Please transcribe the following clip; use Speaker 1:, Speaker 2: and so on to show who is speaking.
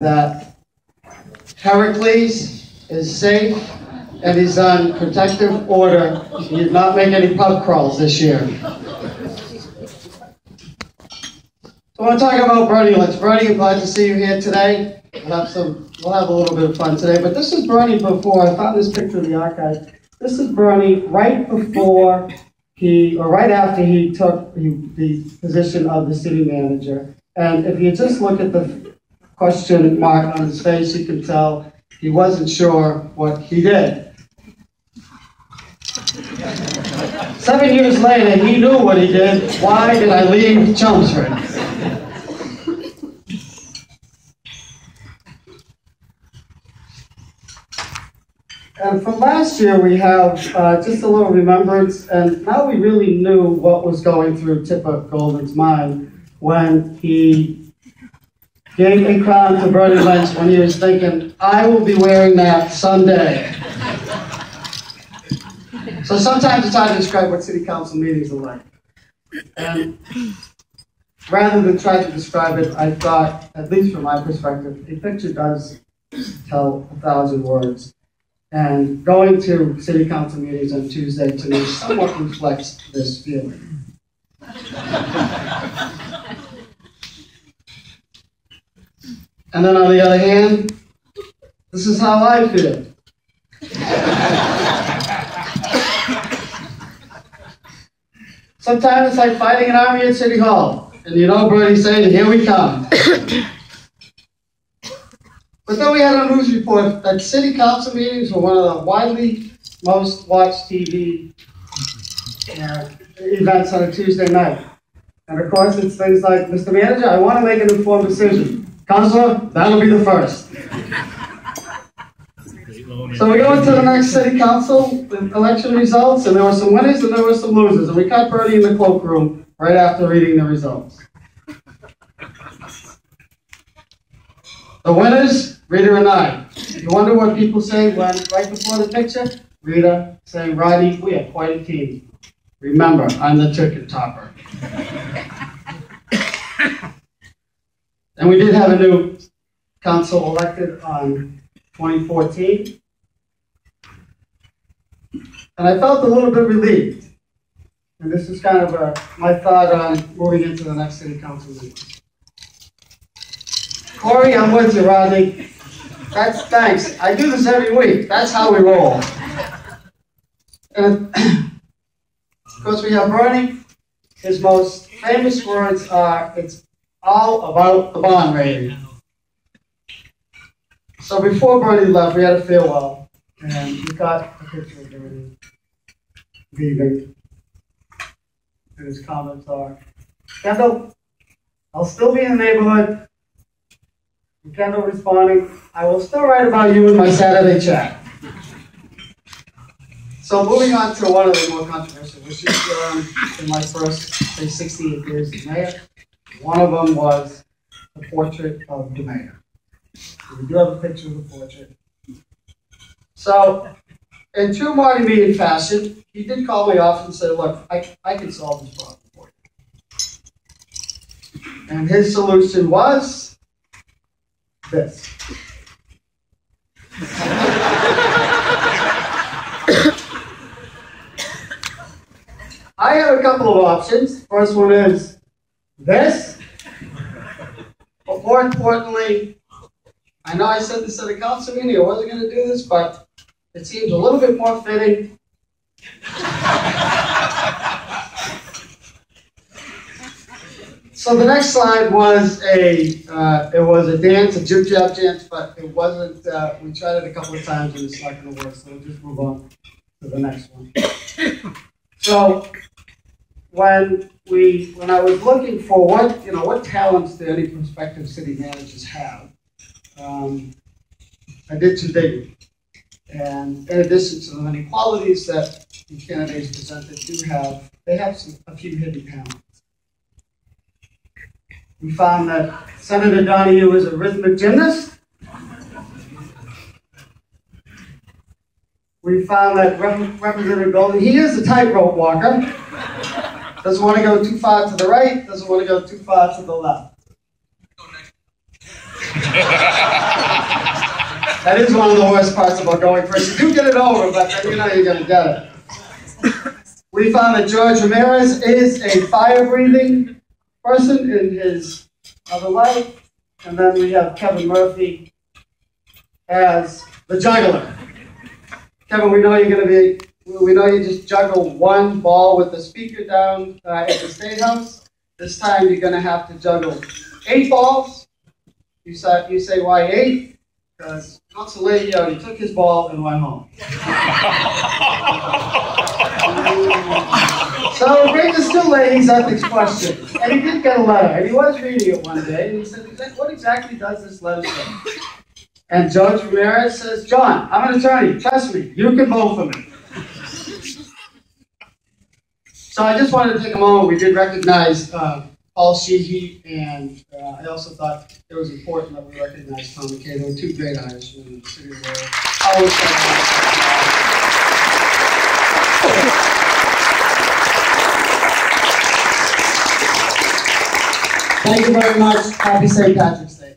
Speaker 1: that Heracles is safe and he's on protective order. He did not make any pub crawls this year. So I want to talk about Bernie. Bernie, I'm glad to see you here today. We'll have a little bit of fun today. But this is Bernie before. I found this picture in the archive. This is Bernie right before right after he took the position of the city manager. And if you just look at the question mark on his face, you can tell he wasn't sure what he did. 7 years later, he knew what he did. Why did I leave Chelmsford? And from last year, we have just a little remembrance, and now we really knew what was going through Tipper Golden's mind when he gave a crown to Bernie Lynch when he was thinking, I will be wearing that someday. So sometimes it's hard to describe what city council meetings are like. And rather than try to describe it, I thought, at least from my perspective, a picture does tell 1,000 words. And going to city council meetings on Tuesday to me somewhat reflects this feeling. And then on the other hand, this is how I feel. Sometimes it's like fighting an army at City Hall. And you know Bernie's saying, here we come. But then we had a news report that city council meetings were one of the widely most watched TV events on a Tuesday night. And of course, it's things like, Mr. Manager, I want to make an informed decision. Councilor, that'll be the first. So we go into the next city council election results, and there were some winners and there were some losers. And we caught Bernie in the cloakroom right after reading the results. The winners, Rita and I. You wonder what people say when right before the picture? Rita saying, Rodney, we are quite a team. Remember, I'm the chicken topper. And we did have a new council elected on 2014. And I felt a little bit relieved. And this is kind of my thought on moving into the next city council meeting. Corey, I'm with you, Rodney. Thanks. I do this every week. That's how we roll. And of course, we have Bernie. His most famous words are, it's all about the bond rating. So before Bernie left, we had a farewell, and we got a picture of Bernie leaving. And his comments are, Kendall, I'll still be in the neighborhood. Kendall responding, I will still write about you in my Saturday chat. So moving on to one of the more controversial issues in my first, say, 68 years as mayor. One of them was the portrait of the mayor. We do have a picture of the portrait. So, in true Marty Meehan fashion, he did call me off and say, look, I can solve this problem for you. And his solution was this. I have a couple of options. First one is this. But more importantly, I know I said this at a council meeting, I wasn't going to do this, but it seems a little bit more fitting. So the next slide was a dance, a jib jab dance, but it wasn't. We tried it a couple of times and it's not going to work. So we'll just move on to the next one. So when I was looking for what talents do any prospective city managers have, I did some digging, and in addition to the many qualities that the candidates presented they have a few hidden talents. We found that Senator Donahue is a rhythmic gymnast. We found that Representative Golden, he is a tightrope walker. Doesn't want to go too far to the right, doesn't want to go too far to the left. That is one of the worst parts about going first. You do get it over, but then you know you're going to get it. We found that George Ramirez is a fire-breathing person in his other life. And then we have Kevin Murphy as the juggler. Kevin, we know you're going to be, we know you just juggle one ball with the speaker down at the State House. This time you're going to have to juggle 8 balls. You say why 8? Because Council Leahy already took his ball and went home. So bring us to Leahy's ethics question. And he did get a letter, and he was reading it one day, and he said, what exactly does this letter say? And Judge Ramirez says, John, I'm an attorney, trust me, you can vote for me. So I just wanted to take a moment. We did recognize Paul Sheehy, and I also thought it was important that we recognize Tom McKay. They were 2 great Irishmen in the city of Warwick. Thank you very much. Happy St. Patrick's Day.